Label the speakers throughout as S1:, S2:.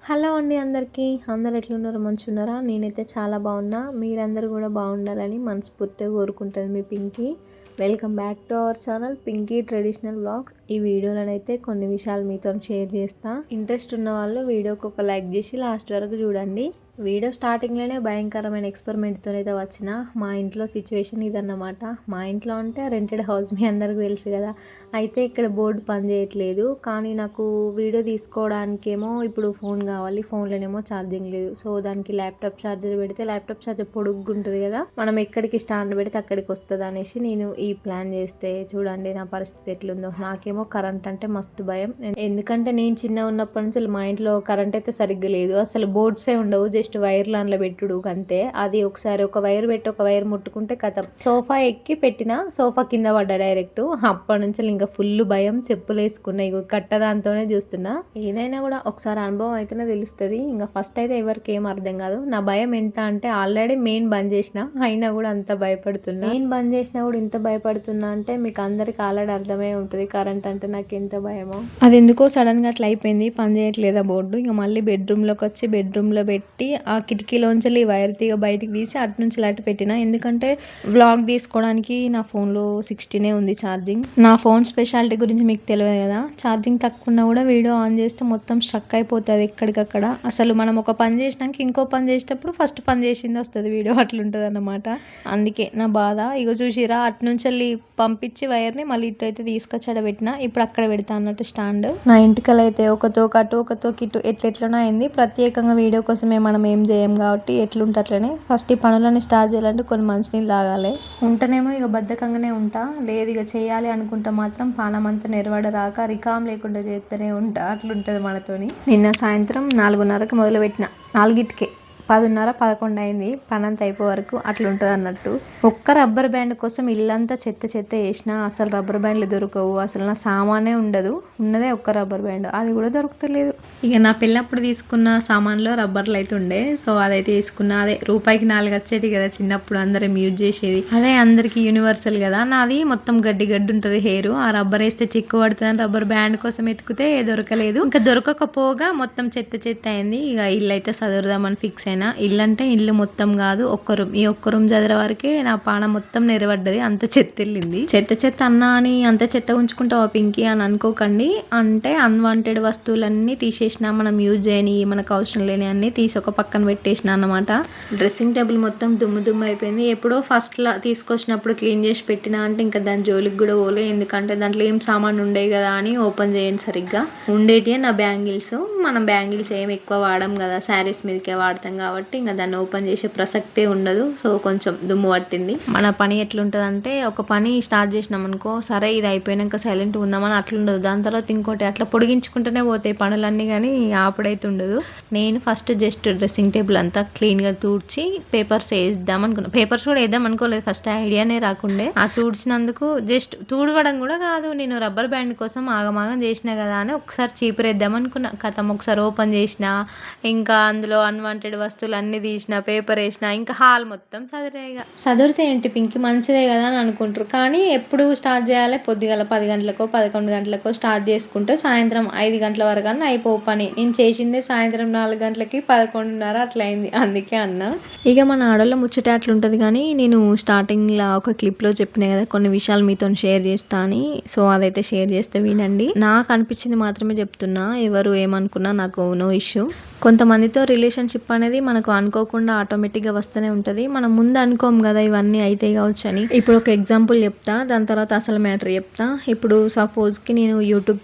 S1: Hello అండి అందరికీ. అందరూ ఎట్లున్నారో మంచిగున్నారా? నేనైతే చాలా బాగున్నా. మీరందరూ కూడా బాగుండాలని మనస్ఫూర్తిగా కోరుకుంటుంది మీ Pinky. Welcome back to our channel Pinky traditional vlogs. ఈ వీడియోలోనైతే కొన్ని విషయాలు మీతో షేర్ చేస్తా. ఇంట్రెస్ట్ ఉన్న వాళ్ళు వీడియోకి ఒక లైక్ చేసి లాస్ట్ వరకు చూడండి. వీడియో స్టార్టింగ్లోనే భయంకరమైన ఎక్స్పెరిమెంట్తో అయితే వచ్చిన మా ఇంట్లో సిచ్యువేషన్ ఇదన్నమాట. మా ఇంట్లో అంటే రెంటెడ్ హౌస్, మీ అందరికీ తెలుసు కదా. అయితే ఇక్కడ బోర్డు పని చేయట్లేదు, కానీ నాకు వీడియో తీసుకోవడానికేమో ఇప్పుడు ఫోన్ కావాలి. ఫోన్లోనేమో ఛార్జింగ్ లేదు. సో దానికి ల్యాప్టాప్ ఛార్జర్ పెడితే ల్యాప్టాప్ ఛార్జర్ పొడుగ్గా ఉంటుంది కదా, మనం ఎక్కడికి స్టాండ్ పెడితే అక్కడికి వస్తుంది అనేసి నేను ఈ ప్లాన్ చేస్తే చూడండి నా పరిస్థితి ఎట్లుందో. నాకేమో కరెంట్ అంటే మస్తు భయం. ఎందుకంటే నేను చిన్న ఉన్నప్పటి నుంచి మా ఇంట్లో కరెంట్ అయితే సరిగ్గా లేదు. అసలు బోర్డ్సే ఉండవు, జస్ట్ వైర్లు అందులో పెట్టుడు అంతే. అది ఒకసారి ఒక వైర్ పెట్టి ఒక వైర్ ముట్టుకుంటే కథం. సోఫా ఎక్కి పెట్టిన సోఫా కింద పడ్డా డైరెక్ట్. అప్పటి నుంచి ఇంకా ఫుల్ భయం. చెప్పులు వేసుకున్నా, ఇక కట్టదాంతోనే చూస్తున్నా. ఏదైనా కూడా ఒకసారి అనుభవం అయితేనే తెలుస్తుంది. ఇంకా ఫస్ట్ అయితే ఎవరికి ఏం అర్థం కాదు. నా భయం ఎంత అంటే ఆల్రెడీ మెయిన్ బంద్ చేసిన, అయినా కూడా అంత భయపడుతున్నా. మెయిన్ బంద్ చేసినా కూడా ఇంత భయపడుతున్నా అంటే మీకు అందరికి ఆల్రెడీ అర్థమై ఉంటుంది కరెంట్ అంటే నాకు ఎంత భయమో. అది ఎందుకో సడన్ గా అట్లా అయిపోయింది, పని చేయట్లేదా బోర్డు. ఇంకా మళ్ళీ బెడ్రూమ్లోకి వచ్చి బెడ్రూమ్లో పెట్టి ఆ కిటికీలోంచి వైర్ తీగ బయటికి తీసి అటు నుంచి లైట్ పెట్టిన. ఎందుకంటే వ్లాగ్ తీసుకోవడానికి నా ఫోన్లో 16 ఉంది ఛార్జింగ్. నా ఫోన్ స్పెషాలిటీ గురించి మీకు తెలియదు కదా, ఛార్జింగ్ తక్కువ ఉన్నా కూడా వీడియో ఆన్ చేస్తే మొత్తం స్ట్రక్ అయిపోతుంది ఎక్కడికక్కడ. అసలు మనం ఒక పని చేసినాక ఇంకో పని చేసేటప్పుడు ఫస్ట్ పని చేసింది వస్తుంది వీడియో, అట్లుంటుంది అన్నమాట. అందుకే నా బాధ. ఇక చూసిరా, అటు నుంచి వెళ్ళి పంపించి వైర్ని మళ్ళీ ఇటు అయితే తీసుకొచ్చి అడబెట్టిన. ఇప్పుడు అక్కడ పెడతా అన్నట్టు స్టాండ్. నా ఇంటికలైతే ఒక తోక అటు ఒక తోక ఇటు ఎట్లెట్లనో అయింది. ప్రత్యేకంగా వీడియో కోసమే మనం ఏం చేయం కాబట్టి ఎట్లుంటే అట్లనే. ఫస్ట్ ఈ పనులన్నీ స్టార్ట్ చేయాలంటే కొన్ని మంచినీళ్ళు తాగాలి. ఉంటేనేమో ఇక బద్ధకంగానే ఉంటా, లేదు ఇక చేయాలి అనుకుంటే మాత్రం పానం అంతా నెరవడ రాక రికామ్ లేకుండా చేస్తూనే ఉంటా. అట్లుంటుంది మనతోని. నిన్న సాయంత్రం 4:30కి మొదలుపెట్టిన, 4కే 10:30, 11 అయింది పని అంతా అయిపోయే వరకు. అట్లుంటుంది అన్నట్టు. ఒక్క రబ్బర్ బ్యాండ్ కోసం ఇల్లంతా చెత్త చెత్త వేసిన. అసలు రబ్బర్ బ్యాండ్లు దొరకవు, అసలు నా సామానే ఉండదు. ఉన్నదే ఒక్క రబ్బర్ బ్యాండ్, అది కూడా దొరుకుతలేదు. ఇక నా పిల్లప్పుడు తీసుకున్న సామాన్లో రబ్బర్లు అయితే ఉండే, సో అదైతే తీసుకున్నా. అదే రూపాయికి 4 వచ్చేది కదా చిన్నప్పుడు, అందరం యూజ్ చేసేది అదే. అందరికి యూనివర్సల్ కదా. నాది మొత్తం గడ్డి గడ్డి ఉంటుంది హెయిర్. ఆ రబ్బర్ వేస్తే చిక్కు పడుతుందని రబ్బర్ బ్యాండ్ కోసం ఎత్తుకుతే దొరకలేదు. ఇంకా దొరకకపోగా మొత్తం చెత్త చెత్త అయింది. ఇక ఇల్లు అయితే సదురుదామని ఫిక్స్ అయినా. ఇల్లు అంటే ఇల్లు మొత్తం కాదు, ఒక్క రూమ్. ఈ ఒక్క రూమ్ చదివే వరకే నా పానం మొత్తం నెరవడ్డది, అంత చెత్త వెళ్ళింది. చెత్త చెత్త అన్నా అని అంత చెత్త ఉంచుకుంటావా పింకీ అని అనుకోకండి. అంటే అన్వాంటెడ్ వస్తువులన్నీ తీసేసిన, మనం యూజ్ చేయని మనకు అవసరం లేని అన్ని తీసి ఒక పక్కన పెట్టేసిన అన్నమాట. డ్రెస్సింగ్ టేబుల్ మొత్తం దుమ్ము దుమ్ము అయిపోయింది. ఎప్పుడో ఫస్ట్ లా తీసుకొచ్చినప్పుడు క్లీన్ చేసి పెట్టినా అంటే ఇంకా దాని జోలికి కూడా పోలే. ఎందుకంటే దాంట్లో ఏం సామాన్ ఉండే కదా అని ఓపెన్ చేయండి సరిగ్గా. ఉండేటివే నా బ్యాంగిల్స్. మనం బ్యాంగిల్స్ ఏం ఎక్కువ వాడడం కదా, శారీస్ మీదకే వాడతాం కాబట్టి ఇంకా దాన్ని ఓపెన్ చేసే ప్రసక్తే ఉండదు. సో కొంచెం దుమ్ము పట్టింది. మన పని ఎట్లుంటుంది అంటే, ఒక పని స్టార్ట్ చేసినాం అనుకో, సరే ఇది అయిపోయినాక సైలెంట్ ఉందామని అట్లుండదు. దాని తర్వాత ఇంకోటి అట్లా పొడిగించుకుంటూనే పోతాయి పనులన్నీ, కానీ ఆపడైతే ఉండదు. నేను ఫస్ట్ జస్ట్ డ్రెస్సింగ్ టేబుల్ అంతా క్లీన్గా తూడ్చి పేపర్స్ వేద్దాం అనుకున్నా. పేపర్స్ కూడా వేద్దాం అనుకోలేదు, ఫస్ట్ ఐడియానే రాకుండే. ఆ తూడ్చినందుకు జస్ట్ తూడవడం కూడా కాదు, నేను రబ్బర్ బ్యాండ్ కోసం ఆగమాగం చేసినా కదా అని ఒకసారి చీపురేద్దాం అనుకున్నా. కథం ఒకసారి ఓపెన్ చేసిన, ఇంకా అందులో అన్వాంటెడ్ వస్తువులు అన్ని తీసిన, పేపర్ వేసిన, ఇంకా హాల్ మొత్తం సదిరేగా. సదురితే ఏంటి పింకి మంచిదే కదా అని అనుకుంటారు, కానీ ఎప్పుడు స్టార్ట్ చేయాలి? పొద్దుగల 10 గంటలకో 11 గంటలకో స్టార్ట్ చేసుకుంటే సాయంత్రం 5 గంటల వరకు అన్న అయిపో పని. నేను చేసిందే సాయంత్రం 4 గంటలకి 11:30 అట్లా అయింది. అందుకే అన్న ఇక మన ఆడోళ్ళ ముచ్చట అట్లుంటుంది. కానీ నేను స్టార్టింగ్లో ఒక క్లిప్లో చెప్పిన కదా కొన్ని విషయాలు మీతో షేర్ చేస్తా అని, సో అదైతే షేర్ చేస్తే వినండి. నాకు అనిపించింది మాత్రమే చెప్తున్నా, ఎవరు ఏమనుకున్నా నాకు నో ఇష్యూ. కొంతమందితో రిలేషన్షిప్ అనేది మనకు అనుకోకుండా ఆటోమేటిక్గా వస్తూనే ఉంటుంది. మనం ముందు అనుకోం కదా ఇవన్నీ అయితే కావచ్చు అని. ఇప్పుడు ఒక ఎగ్జాంపుల్ చెప్తా, దాని తర్వాత అసలు మ్యాటర్ చెప్తా. ఇప్పుడు సపోజ్కి నేను యూట్యూబ్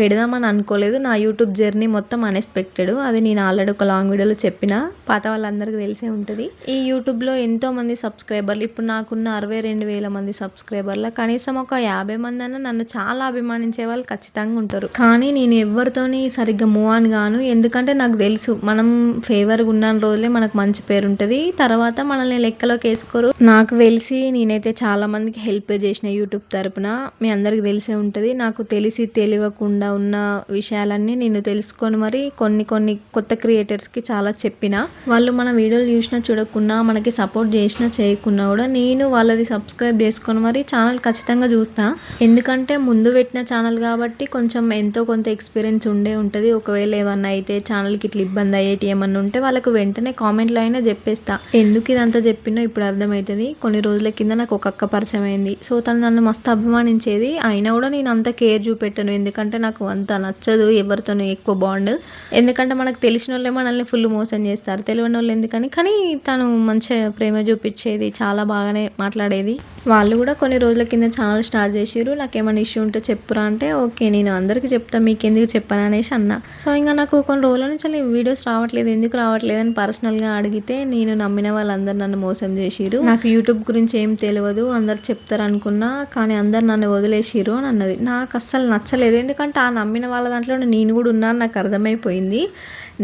S1: పెడదామని అనుకోలేదు. నా యూట్యూబ్ జర్నీ మొత్తం అన్ఎక్స్పెక్టెడ్. అది నేను ఆల్రెడీ ఒక లాంగ్ వీడియోలో చెప్పిన, పాత వాళ్ళందరికీ తెలిసే ఉంటుంది. ఈ యూట్యూబ్లో ఎంతో మంది సబ్స్క్రైబర్లు, ఇప్పుడు నాకున్న 62,000 మంది సబ్స్క్రైబర్ల కనీసం ఒక 50 మంది అన్న నన్ను చాలా అభిమానించే వాళ్ళు ఖచ్చితంగా ఉంటారు. కానీ నేను ఎవరితోని సరిగ్గా మూవ్ ఆన్ గాను. ఎందుకంటే నాకు తెలుసు మనం ఫేవర్గా ఉన్న రోజులే మనకు మంచి పేరు ఉంటుంది, తర్వాత మనల్ని లెక్కలోకి వేసుకోరు. నాకు తెలిసి నేనైతే చాలా మందికి హెల్ప్ చేసిన యూట్యూబ్ తరపున. మీ అందరికి తెలిసే ఉంటుంది. నాకు తెలిసి తెలియకుండా ఉన్న విషయాలన్నీ నేను తెలుసుకొని మరి కొన్ని కొన్ని కొత్త క్రియేటర్స్కి చాలా చెప్పిన. వాళ్ళు మన వీడియోలు చూసినా చూడకున్నా, మనకి సపోర్ట్ చేసినా చేయకున్నా కూడా నేను వాళ్ళది సబ్స్క్రైబ్ చేసుకొని మరి ఛానల్ ఖచ్చితంగా చూస్తా. ఎందుకంటే ముందు పెట్టిన ఛానల్ కాబట్టి కొంచెం ఎంతో కొంత ఎక్స్పీరియన్స్ ఉంటుంది. ఒకవేళ ఏమన్నా అయితే ఛానల్కి ఇట్లా ఇబ్బంది అయ్యేటి ఏమన్నా ఉంటే వాళ్ళకు వెంటనే కామెంట్లో అయినా చెప్పేస్తా. ఎందుకు ఇదంతా చెప్పినో ఇప్పుడు అర్థమవుతుంది. కొన్ని రోజుల కింద నాకు ఒక అక్క పరిచయం అయింది. సో తను నన్ను మస్తు అభిమానించేది. అయినా కూడా నేను అంత కేర్ చూపెట్టాను, ఎందుకంటే నాకు అంత నచ్చదు ఎవరితోనూ ఎక్కువ బాండ్. ఎందుకంటే మనకు తెలిసిన వాళ్ళే మనల్ని ఫుల్ మోసం చేస్తారు, తెలియని వాళ్ళు ఎందుకని. కానీ తను మంచిగా ప్రేమ చూపించేది, చాలా బాగానే మాట్లాడేది. వాళ్ళు కూడా కొన్ని రోజుల కింద ఛానల్ స్టార్ట్ చేసిర్రు. నాకు ఏమైనా ఇష్యూ ఉంటే చెప్పురా అంటే ఓకే నేను అందరికీ చెప్తాను, మీకు ఎందుకు చెప్పాను అనేసి అన్నా. సో ఇంకా నాకు కొన్ని రోజుల నుంచి వీడియోస్ రావట్లేదు, ఎందుకు రావట్లేదు అని పర్సనల్గా అడిగితే నేను నమ్మిన వాళ్ళందరూ నన్ను మోసం చేసిర్రు, నాకు యూట్యూబ్ గురించి ఏం తెలియదు, అందరు చెప్తారు అనుకున్నా కానీ అందరు నన్ను వదిలేసిర్రు అని అన్నది. నాకు అస్సలు నచ్చలేదు, ఎందుకంటే ఆ నమ్మిన వాళ్ళ దాంట్లో నేను కూడా ఉన్నాను నాకు అర్థమైపోయింది.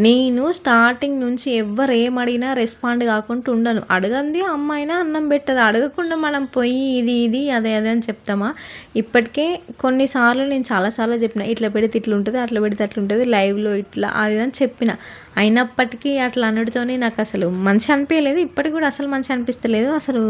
S1: నేను స్టార్టింగ్ నుంచి ఎవరు ఏం అడిగినా రెస్పాండ్ కాకుండా ఉండను. అడగంది అమ్మాయినా అన్నం పెట్టదు, అడగకుండా మనం పోయి ఇది అదే అని చెప్తామా. ఇప్పటికే కొన్నిసార్లు నేను చాలాసార్లు చెప్పిన, ఇట్లా పెడితే ఇట్లా ఉంటుంది, అట్లా పెడితే అట్లా ఉంటుంది, లైవ్లో ఇట్లా అది అని చెప్పిన. అయినప్పటికీ అట్లా అనడితోనే నాకు అసలు మంచి అనిపించలేదు, ఇప్పటికి కూడా అసలు మంచి అనిపిస్తలేదు. అసలు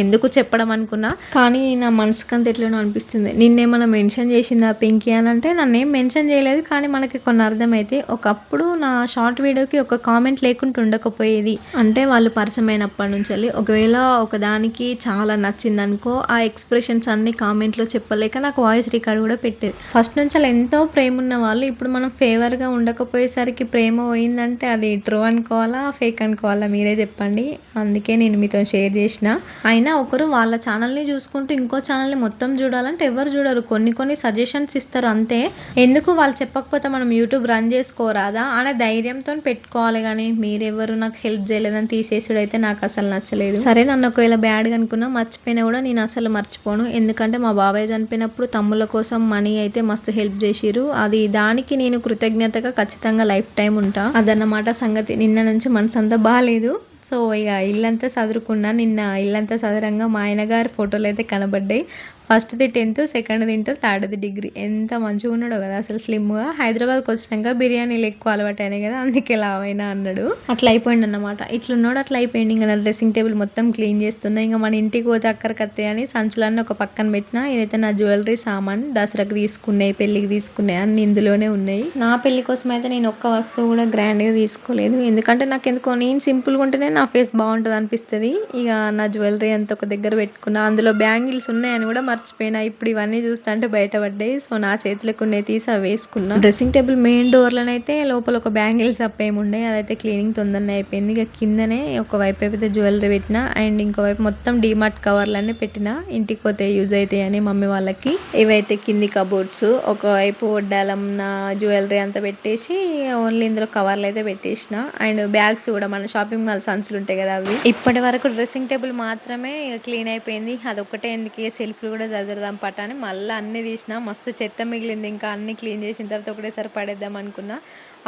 S1: ఎందుకు చెప్పడం అనుకున్నా, కానీ నా మనసుకంత ఎట్లనో అనిపిస్తుంది. నిన్నేమన్నా మెన్షన్ చేసిందా పింకీ అని అంటే నన్ను ఏం మెన్షన్ చేయలేదు, కానీ మనకి కొన్ని అర్థమైతే ఒకప్పుడు నా షార్ట్ వీడియోకి ఒక కామెంట్ లేకుండా ఉండకపోయేది. అంటే వాళ్ళు పరిచయమైనప్పటి నుంచి ఒకవేళ ఒకదానికి చాలా నచ్చింది అనుకో, ఆ ఎక్స్ప్రెషన్స్ అన్ని కామెంట్లో చెప్పలేక నాకు వాయిస్ రికార్డ్ కూడా పెట్టేది. ఫస్ట్ నుంచి అలా ఎంతో ప్రేమ ఉన్న వాళ్ళు ఇప్పుడు మనం ఫేవర్గా ఉండకపోయేసరికి ప్రేమ పోయింది అంటే అది ట్రూ అనుకోవాలా ఫేక్ అనుకోవాలా మీరే చెప్పండి. అందుకే నేను మీతో షేర్ చేసిన. అయినా ఒకరు వాళ్ళ ఛానల్ని చూసుకుంటూ ఇంకో ఛానల్ని మొత్తం చూడాలంటే ఎవరు చూడరు, కొన్ని సజెషన్స్ ఇస్తారు అంతే. ఎందుకు వాళ్ళు చెప్పకపోతే మనం యూట్యూబ్ రన్ చేసుకోరాదా అనే ధైర్యంతో పెట్టుకోవాలి, కానీ మీరెవరు నాకు హెల్ప్ చేయలేదని తీసేసుడు అయితే నాకు అసలు నచ్చలేదు. సరే నన్ను ఒకవేళ బ్యాడ్గా అనుకున్నా మర్చిపోయినా కూడా నేను అసలు మర్చిపోను, ఎందుకంటే మా బాబాయ్ చనిపోయినప్పుడు తమ్ముళ్ళ కోసం మనీ అయితే మస్తు హెల్ప్ చేసిరు. అది దానికి నేను కృతజ్ఞతగా ఖచ్చితంగా లైఫ్ టైం ఉంటా. అదన్నమాట సంగతి. నిన్న నుంచి మనసు అంతా బాగాలేదు. సో ఇక ఇల్లంతా సదురుకున్నా. నిన్న ఇల్లంతా సదరంగా మా ఆయన గారి ఫోటోలు అయితే కనబడ్డాయి. ఫస్ట్ది 10th, సెకండ్ది ఇంటర్, థర్డ్ది డిగ్రీ. ఎంత మంచిగా ఉన్నాడో కదా అసలు స్లిమ్గా. హైదరాబాద్కి వచ్చినాక బిర్యానీలు ఎక్కువ అలవాటు అయినాయి కదా, అందుకే లావైనా అన్నాడు. అట్లా అయిపోయింది అన్నమాట. ఇట్లున్నాడు అట్లా అయిపోయింది. ఇంకా నా డ్రెస్సింగ్ టేబుల్ మొత్తం క్లీన్ చేస్తున్నా. ఇంకా మన ఇంటికి పోతే అక్కడికత్తాయి అని సంచులన్నీ ఒక పక్కన పెట్టినా. ఇదైతే నా జ్యువెలరీ సామాన్, దసరాకి తీసుకున్నాయి, పెళ్ళికి తీసుకున్నాయి, అన్ని ఇందులోనే ఉన్నాయి. నా పెళ్లి కోసం అయితే నేను ఒక్క వస్తువు కూడా గ్రాండ్గా తీసుకోలేదు, ఎందుకంటే నాకు ఎందుకో నేను సింపుల్గా ఉంటేనే నా ఫేస్ బాగుంటుంది అనిపిస్తుంది. ఇక నా జ్యువెలరీ అంతా ఒక దగ్గర పెట్టుకున్నా. అందులో బ్యాంగిల్స్ ఉన్నాయని కూడా మర్చిపోయినా. ఇప్పుడు ఇవన్నీ చూస్తా అంటే బయటపడ్డాయి. సో నా చేతులకు ఉన్నాయి తీసి అవి వేసుకున్నా. డ్రెస్సింగ్ టేబుల్ మెయిన్ డోర్లోనైతే లోపల ఒక బ్యాంగిల్స్ అప్పేముండే, అదైతే క్లీనింగ్ తొందరనే అయిపోయింది. ఇక కిందనే ఒకవైపు అయితే జ్యువెలరీ పెట్టినా అండ్ ఇంకోవైపు మొత్తం డీమార్ట్ కవర్లన్నీ పెట్టినా, ఇంటికి పోతే యూజ్ అవుతాయి అని మమ్మీ వాళ్ళకి. ఇవైతే కింది కబోర్డ్స్, ఒకవైపు వడ్డాలం నా జ్యువెలరీ అంతా పెట్టేసి ఓన్లీ ఇందులో కవర్లు అయితే పెట్టేసిన. అండ్ బ్యాగ్స్ కూడా మన షాపింగ్ మాల్ సంచులు ఉంటాయి కదా అవి. ఇప్పటి వరకు డ్రెస్సింగ్ టేబుల్ మాత్రమే క్లీన్ అయిపోయింది. అదొకటే ఎందుకు సెల్ఫ్లు కూడా చదువుదాం పట్ట అని మళ్ళీ అన్నీ తీసిన. మస్తు చెత్త మిగిలింది, ఇంకా అన్ని క్లీన్ చేసిన తర్వాత ఒకటేసారి పడేద్దాం అనుకున్నా.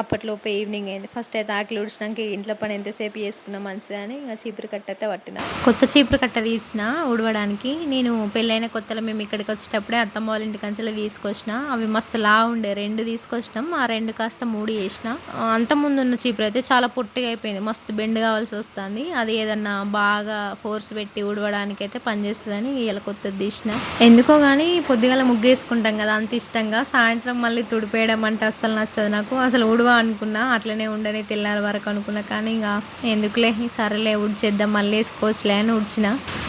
S1: అప్పట్లోపే ఈవినింగ్ అయింది. ఫస్ట్ అయితే ఆకలి ఉడిచినాక ఇంట్లో పని ఎంతసేపు చేసుకున్నా మంచిది అని ఇంకా చీపురు కట్ట అయితే పట్టిన. కొత్త చీపురు కట్ట తీసిన ఉడవడానికి. నేను పెళ్ళైన కొత్తలో మేము ఇక్కడికి వచ్చేటప్పుడే అత్తమ్మ వాళ్ళ ఇంటి కంచెలో తీసుకొచ్చిన. అవి మస్తు లా ఉండే, 2 తీసుకొచ్చినాం. ఆ 2 కాస్త 3 చేసిన. అంత ముందు ఉన్న చీపురు అయితే చాలా పొట్టిగా అయిపోయింది, మస్తు బెండ్ కావాల్సి వస్తుంది. అది ఏదన్నా బాగా ఫోర్స్ పెట్టి ఉడవడానికి అయితే పనిచేస్తుందని ఇలా కొత్తది తీసిన. ఎందుకో కానీ పొద్దుగాల ముగ్గు వేసుకుంటాం కదా అంత ఇష్టంగా, సాయంత్రం మళ్ళీ తుడిపేయడం అంటే అస్సలు నచ్చదు నాకు. అసలు అనుకున్నా అట్లనే ఉండని తెల్లారి వరకు అనుకున్నా, కానీ ఇంకా ఎందుకులే సరేలే ఉడిచేద్దాం మళ్ళీ వేసుకోవచ్చులే అని ఉడిచిన.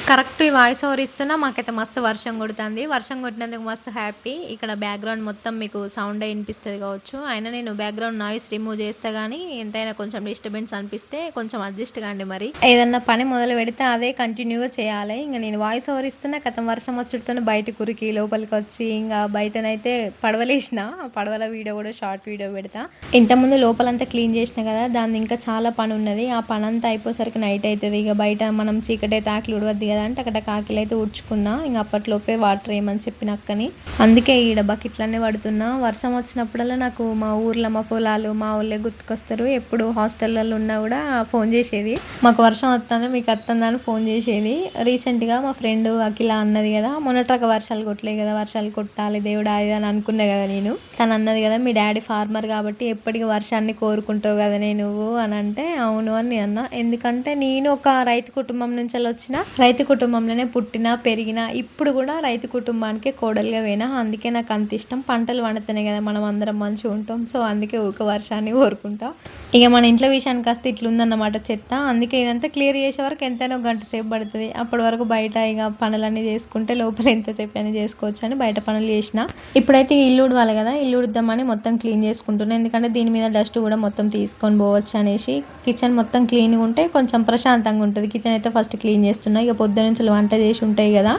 S1: కరెక్ట్ ఈ వాయిస్ ఓవర్ ఇస్తున్నా. మాకైతే మస్తు వర్షం కొడుతుంది. వర్షం కొట్టినందుకు మస్తు హ్యాపీ. ఇక్కడ బ్యాక్గ్రౌండ్ మొత్తం మీకు సౌండ్ వినిపిస్తుంది కావచ్చు, అయినా నేను బ్యాక్గ్రౌండ్ నాయిస్ రిమూవ్ చేస్తే కానీ ఎంతైనా కొంచెం డిస్టర్బెన్స్ అనిపిస్తే కొంచెం అడ్జస్ట్ కాండి. మరి ఏదన్నా పని మొదలు పెడితే అదే కంటిన్యూగా చేయాలి. ఇంకా నేను వాయిస్ ఓవర్ ఇస్తున్నా కథం వర్షం వచ్చి భయంతో బయట కురికి లోపలికి వచ్చి ఇంకా బయటనైతే పడవలేసిన, పడవల వీడియో కూడా షార్ట్ వీడియో పెడతా. ఇంతకుముందు లోపలంతా క్లీన్ చేసిన కదా, దాన్ని ఇంకా చాలా పని ఉన్నది. ఆ పని అంతా అయిపోసరికి నైట్ అవుతుంది. ఇక బయట మనం చీకటి అయితే ఆకలి ఉడవద్దు కదా అంటే అక్కడ కాకిలు అయితే ఉడ్చుకున్నా. ఇంకా అప్పట్లోపే వాటర్ వేయమని చెప్పిన అక్కని. అందుకే ఈడ బకెట్లన్నీ పడుతున్నా. వర్షం వచ్చినప్పుడల్లా నాకు మా ఊర్లో మా పొలాలు మా ఊళ్ళే గుర్తుకొస్తారు. ఎప్పుడు హాస్టల్లో ఉన్నా కూడా ఫోన్ చేసేది, మాకు వర్షం వస్తుందా మీకు వస్తుందని ఫోన్ చేసేది. రీసెంట్గా మా ఫ్రెండ్ అఖిల అన్నది కదా, మొన్నట్రాక వర్షాలు కొట్టలేదు కదా, వర్షాలు కొట్టాలి దేవుడా అది అని అనుకున్నా కదా నేను. తను అన్నది కదా మీ డాడీ ఫార్మర్ కాబట్టి ఎప్పటికీ వర్షాన్ని కోరుకుంటావు కదనే నువ్వు అని అంటే, అవును అని నేను అన్నా. ఎందుకంటే నేను ఒక రైతు కుటుంబం నుంచి వచ్చిన, రైతు కుటుంబంలోనే పుట్టిన పెరిగిన, ఇప్పుడు కూడా రైతు కుటుంబానికి కోడలుగా పోయినా. అందుకే నాకు అంత ఇష్టం. పంటలు పండుతున్నాయి కదా, మనం అందరం మంచిగా ఉంటాం. సో అందుకే ఒక వర్షాన్ని కోరుకుంటాం. ఇక మన ఇంట్లో విషయానికి వస్తే ఇట్లుందన్నమాట చెత్త. అందుకే ఇదంతా క్లియర్ చేసే వరకు ఎంతైనా ఒక గంట సేపు పడుతుంది. అప్పటి వరకు బయట ఇక పనులన్నీ చేసుకుంటే లోపల ఎంతసేపు అని చేసుకోవచ్చు అని బయట పనులు చేసిన. ఇప్పుడైతే ఇల్లు ఉడవాలి కదా, ఇల్లు ఉడుద్దామని మొత్తం క్లీన్ చేసుకుంటున్నాను. ఎందుకంటే దీని మీద డస్ట్ కూడా మొత్తం తీసుకొని పోవచ్చు అనేసి. కిచెన్ మొత్తం క్లీన్గా ఉంటే కొంచెం ప్రశాంతంగా ఉంటుంది. కిచెన్ అయితే ఫస్ట్ క్లీన్ చేస్తున్నా. ఇక పొద్దు నుంచి వంట చేసి ఉంటాయి కదా,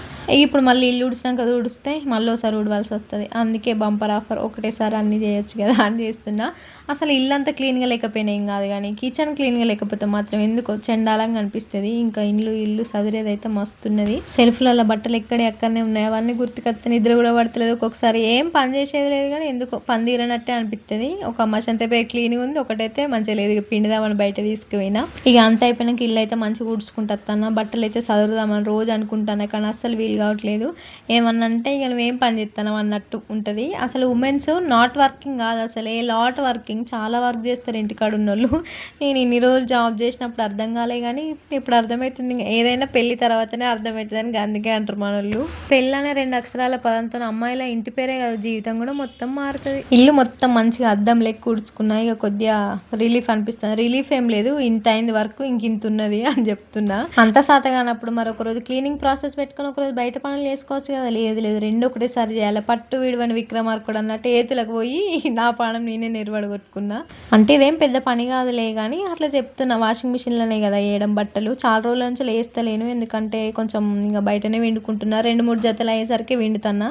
S1: ఇప్పుడు మళ్ళీ ఇల్లు ఉడిచినాక ఉడిస్తే మళ్ళీ ఒకసారి ఉడవాల్సి వస్తుంది. అందుకే బంపర్ ఆఫర్, ఒకటేసారి అన్నీ చేయొచ్చు కదా అని చేస్తున్నా. అసలు ఇల్లు అంతా క్లీన్గా లేకపోయినా ఏం కాదు, కానీ కిచెన్ క్లీన్గా లేకపోతే మాత్రం ఎందుకో చెండాలంగా అనిపిస్తుంది. ఇంకా ఇల్లు సదిరేదైతే మస్తున్నది. సెల్ఫ్లలో బట్టలు అక్కడనే ఉన్నాయి. అవన్నీ గుర్తుకొస్తే నిద్ర కూడా పడతలేదు. ఒక్కొక్కసారి ఏం పని చేసేది లేదు కానీ ఎందుకో పని తీరనట్టే అనిపిస్తుంది. ఒక మషంతపై క్లీన్గా ఉంది, ఒకటైతే మంచిగా లేదు. ఇక పిండిదామని బయట తీసుకుపోయినా. ఇక అంత అయిపోయినాక ఇల్లు అయితే మంచిగా ఊడ్చుకుంటాను. బట్టలు అయితే చదువుదామని రోజు అనుకుంటాను, కానీ అస్సలు వీలు కావట్లేదు. ఏమన్నా అంటే ఇక నువ్వేం పని చేస్తాను అన్నట్టు ఉంటుంది. అసలు ఉమెన్స్ నాట్ వర్కింగ్ కాదు, అసలు లాట్ వర్కింగ్, చాలా వర్క్ చేస్తారు ఇంటికాడ ఉన్నోళ్ళు. నేను ఇన్ని రోజులు జాబ్ చేసినప్పుడు అర్థం కాలే, కానీ ఇప్పుడు అర్థమవుతుంది. ఏదైనా పెళ్లి తర్వాతనే అర్థమవుతుంది అని అందుకే అంటారు మనోళ్ళు. పెళ్ళి అనే 2 అక్షరాల పదంతో అమ్మాయిల ఇంటి పేరే కాదు, జీవితం కూడా మొత్తం మారుతుంది. ఇల్లు మొత్తం మంచిగా అద్దం లెక్క ఉడుచుకున్నా. ఇక కొద్దిగా రిలీఫ్ అనిపిస్తుంది. రిలీఫ్ ఏం లేదు, ఇంత అయింది వరకు ఇంత ఉన్నది అని చెప్తున్నా. అంతా సాతగానప్పుడు మరొక రోజు క్లీనింగ్ ప్రాసెస్ పెట్టుకుని ఒకరోజు బయట పనులు చేసుకోవచ్చు కదా. లేదు రెండు ఒకటేసారి చేయాలి. పట్టు విడివని విక్రమార్కుడు అన్నట్టు ఏతులకు పోయి నా పానం నేనే నిర్వడగొట్టుకున్నా. అంటే ఇదేం పెద్ద పని కాదులే కానీ అట్లా చెప్తున్నా. వాషింగ్ మిషన్లోనే కదా వేయడం బట్టలు. చాలా రోజుల నుంచి వేస్తలేను, ఎందుకంటే కొంచెం ఇంకా బయటనే విండుకుంటున్నా. 2-3 జతలు అయ్యేసరికి విండుతున్నా.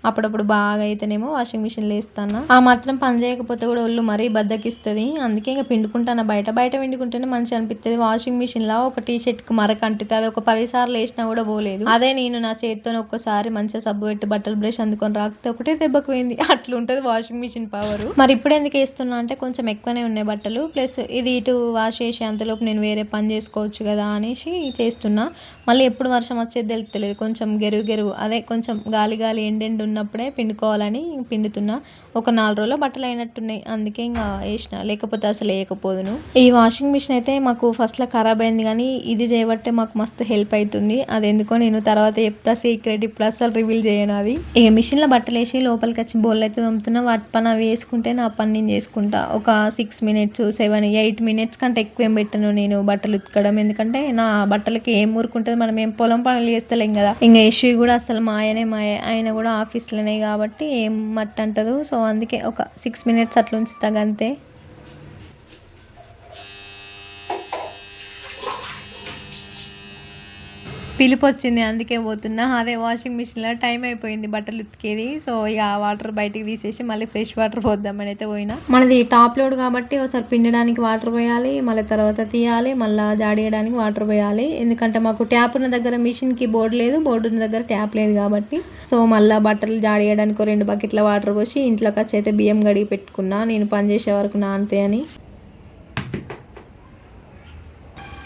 S1: అప్పుడప్పుడు బాగా అయితేనేమో వాషింగ్ మిషన్లో వేస్తాను. ఆ మాత్రం పని చేయకపోతే కూడా ఒళ్ళు మరీ బద్దకిస్తుంది. అందుకే ఇంకా పిండుకుంటాను. బయట పిండుకుంటేనే మంచిగా అనిపిస్తుంది. వాషింగ్ మిషన్లో ఒక టీ షర్ట్కి మరక అంటుంది, అది ఒక 10 సార్లు వేసినా కూడా పోలేదు. అదే నేను నా చేతితో ఒక్కసారి మంచిగా సబ్బు పెట్టి బట్టలు బ్రష్ అందుకొని రాకపోతే ఒకటే దెబ్బకు పోయింది. అట్లా ఉంటుంది వాషింగ్ మిషన్ పవర్. మరి ఇప్పుడు ఎందుకు వేస్తున్నా అంటే కొంచెం ఎక్కువనే ఉన్నాయి బట్టలు, ప్లస్ ఇది ఇటు వాష్ చేసి అంతలోపు నేను వేరే పని చేసుకోవచ్చు కదా అనేసి చేస్తున్నా. మళ్ళీ ఎప్పుడు వర్షం వచ్చేది తెలుస్తలేదు. కొంచెం గెరువు అదే కొంచెం గాలి ఎండెండు ఉన్నప్పుడే పిండుకోవాలని పిండుతున్నా. ఒక 4 రోజుల్లో బట్టలు అయినట్టున్నాయి, అందుకే ఇంకా వేసిన, లేకపోతే అసలు వేయకపోదును. ఈ వాషింగ్ మిషన్ అయితే మాకు ఫస్ట్లో ఖరాబ్ అయింది, కానీ ఇది చేయబట్టే మాకు మస్తు హెల్ప్ అవుతుంది. అది ఎందుకో నేను తర్వాత చెప్తా సీక్రెట్, ఇప్పుడు అసలు రివీల్ చేయను అది. ఇక మిషన్లో బట్టలు వేసి లోపలికి వచ్చి బోల్ అయితే తోముతున్నా. వాటి పని అవి వేసుకుంటే నా పని నేను చేసుకుంటా. ఒక 6 మినిట్స్ 7-8 మినిట్స్ కంటే ఎక్కువ ఏం పెట్టను నేను బట్టలు ఉతకడం. ఎందుకంటే నా బట్టలకి ఏం ఊరుకుంటుంది, మనం ఏం పొలం పనులు చేస్తలేం కదా. ఇంకా యశ్వి కూడా అసలు మాయనే ఆయన కూడా ఆఫీస్లోనే కాబట్టి ఏం మట్టి అంటదు. సో అందుకే ఒక 6 మినిట్స్ అట్లా ఉంచుతా అంతే. పిలుపు వచ్చింది అందుకే పోతున్నా. అదే వాషింగ్ మిషన్లో టైం అయిపోయింది బట్టలు ఉతికేది. సో ఇక ఆ వాటర్ బయటికి తీసేసి మళ్ళీ ఫ్రెష్ వాటర్ పోద్దామని అయితే పోయినా. మనది టాప్ లోడ్ కాబట్టి ఒకసారి పిండడానికి వాటర్ పోయాలి, మళ్ళీ తర్వాత తీయాలి, మళ్ళీ జాడియడానికి వాటర్ పోయాలి. ఎందుకంటే మాకు ట్యాప్ ఉన్న దగ్గర మిషన్కి బోర్డు లేదు, బోర్డు ఉన్న దగ్గర ట్యాప్ లేదు కాబట్టి. సో మళ్ళీ బట్టలు జాడియడానికి 2 బకెట్ల వాటర్ పోసి ఇంట్లోకి వచ్చి అయితే బియ్యం గడిగి పెట్టుకున్నా, నేను పని చేసే వరకు నానితే అని.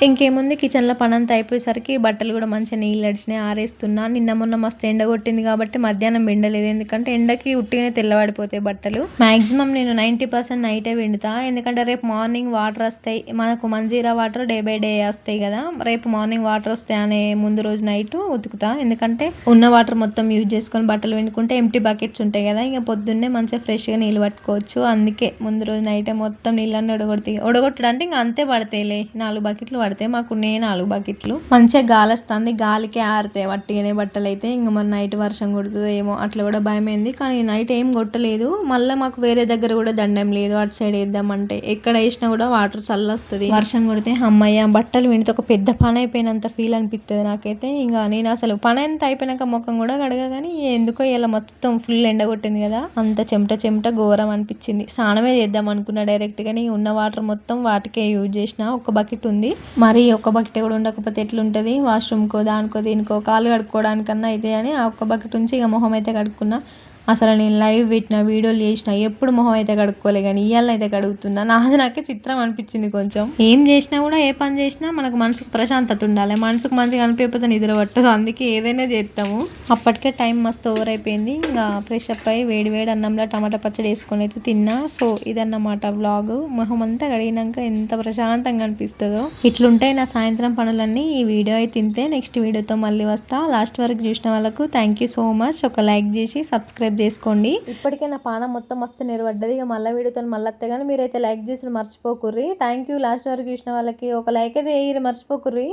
S1: ఇంకేముంది, కిచెన్లో పని అంతా అయిపోయేసరికి బట్టలు కూడా మంచిగా నీళ్ళు అడిచినాయి, ఆరేస్తున్నా. నిన్న మొన్న మస్తు ఎండ కొట్టింది కాబట్టి మధ్యాహ్నం ఎండలేదు, ఎందుకంటే ఎండకి ఉట్టిగానే తెల్లవాడిపోతాయి బట్టలు. మ్యాక్సిమం నేను 90% నైటే విండుతా, ఎందుకంటే రేపు మార్నింగ్ వాటర్ వస్తాయి మనకు. Manjira water day by day వస్తాయి కదా, రేపు మార్నింగ్ వాటర్ వస్తాయి అనే ముందు రోజు నైట్ ఉతుకుతా. ఎందుకంటే ఉన్న వాటర్ మొత్తం యూజ్ చేసుకొని బట్టలు విండుకుంటే ఎంటీ బకెట్స్ ఉంటాయి కదా, ఇంకా పొద్దున్నే మంచిగా ఫ్రెష్గా నీళ్ళు పట్టుకోవచ్చు. అందుకే ముందు రోజు నైటే మొత్తం నీళ్ళన్నీ ఒడగొడతాయి. ఒడగొట్టడంటే ఇంకా అంతే పడతాయిలే, 4 బకెట్లు పడతాయి. ఆడితే మాకు 4 బకెట్లు మంచిగా గాలి వస్తుంది, గాలికి ఆరితే వట్టిగానే బట్టలు అయితే. ఇంకా మరి నైట్ వర్షం కొడుతుందో ఏమో అట్లా కూడా భయమైంది. కానీ నైట్ ఏం కొట్టలేదు. మళ్ళీ మాకు వేరే దగ్గర కూడా దండం లేదు, అటు సైడ్ వేద్దామంటే ఎక్కడ వేసినా కూడా వాటర్ చల్లొస్తుంది. వర్షం కొడితే అమ్మయ్య బట్టలు వింటే ఒక పెద్ద పని అయిపోయినంత ఫీల్ అనిపిస్తుంది నాకైతే. ఇంకా నేను అసలు పని అంతా అయిపోయినాక ముఖం కూడా కడగగాని ఎందుకో ఇలా మొత్తం ఫుల్ ఎండ కొట్టింది కదా, అంత చెమట ఘోరం అనిపించింది. స్నానమే చేద్దాం అనుకున్నా డైరెక్ట్ గానీ ఉన్న వాటర్ మొత్తం వాటికే యూజ్ చేసిన. ఒక బకెట్ ఉంది, మరి ఒక బకెట్ కూడా ఉండకపోతే ఎట్లుంటది, వాష్రూమ్కో దానికో దీనికో కాలు కడుక్కోవడానికన్నా అయితే అని ఆ ఒక్క బకెట్ ఉంచి ఇక మొహం అయితే కడుక్కున్నా. అసలు నేను లైవ్ పెట్టిన వీడియోలు చేసిన ఎప్పుడు మొహం అయితే కడుక్కోలే, కానీ ఇయ్యాలనైతే కడుగుతున్నా. నాకే చిత్రం అనిపించింది కొంచెం. ఏం చేసినా కూడా ఏ పని చేసినా మనకు మనసుకు ప్రశాంతత ఉండాలి, మనసుకు మంచిగా అనిపించకపోతే నిద్ర పట్టదు, అందుకే ఏదైనా చేస్తాము. అప్పటికే టైం మస్తు ఓవర్ అయిపోయింది. ఇంకా ఫ్రెష్ అప్ అయ్యి వేడి అన్నంలో టమాటా పచ్చడి వేసుకొని అయితే తిన్నా. సో ఇదన్నమాట వ్లాగ్. మొహం అంతా కడిగినాక ఎంత ప్రశాంతంగా అనిపిస్తుందో. ఇట్లుంటాయి నా సాయంత్రం పనులన్నీ. ఈ వీడియో అయితే తింటే నెక్స్ట్ వీడియోతో మళ్ళీ వస్తా. లాస్ట్ వరకు చూసిన వాళ్ళకు థ్యాంక్ యూ సో మచ్. ఒక లైక్ చేసి సబ్స్క్రైబ్ చేసుకోండి. ఇప్పటికే నా పానం మొత్తం మస్తు నిలబడ్డది. ఇక మళ్ళీ వీడియోతో మళ్ళీ వస్తే కానీ మీరైతే లైక్ చేసి మర్చిపోకుర్రి. Thank you. లాస్ట్ వరకు చూసిన వాళ్ళకి ఒక లైక్ అయితే వేయరు, మర్చిపోకుర్రి.